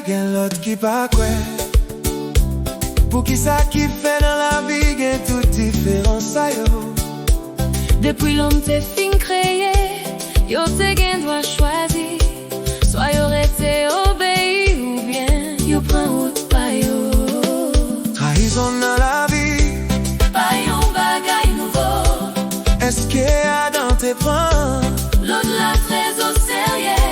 gen l'autre qui pas quoi. Pour qui ça qui fait dans la vie, gen tout différent ça yo. Depuis l'homme t'es fin créé, yo te gen doit choisir. Soit yo rete obéi ou bien yo prend route pa yo. Trahison dans la vie, Pa yon bagay nouveau. est-ce que Adam te prend? L'autre la très au sérieux.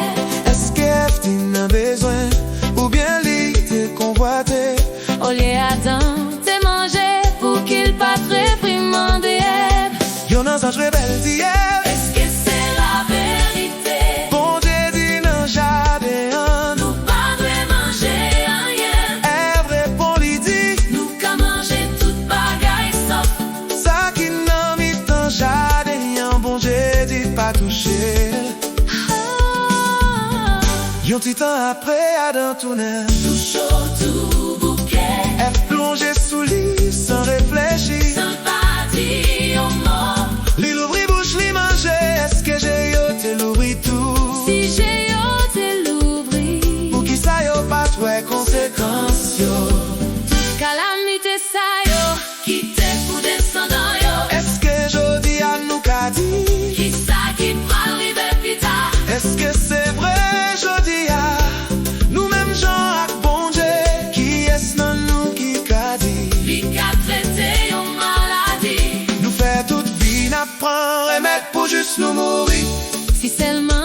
Est-ce que t'en as besoin? Ou bien lui te convoité? Au lieu Adam t'es mangé pour qu'il pas réprimande Ève. Yon nan ange rebelle d'hier. Est-ce que c'est la vérité? Bon Dieu dit dans jardin, Nous pas dwe manger rien. Ève répond lui dit, Nous ka manger toute bagay sauf. ça qui nan mit dans jardin, bon Dieu dit pas toucher. Yon petit temps après Adam tourne, Tout chaud, tout bouquet. Ève plongée sous lit sans réfléchir. Sans pas dire un mot. Li l'ouvri bouche, li mange, est-ce que j'ai yo te l'ouvri tout? Si j'ai ôté l'ouvri. Pour qui ça yo pas trouvé conséquence yo? Calamité ça yo. Qui t'est pour descendant yo. Est-ce que jodi a nous qu'a dit? Qui ça qui pral rive pita. Est-ce que c'est vrai jodi a nous-mêmes gens ak bon Dieu? Qui est-ce nan nous qui qu'a dit? Li ka traité yon maladie. Nous fait toute vie n'apprend remède pour juste nous mourir. Si seulement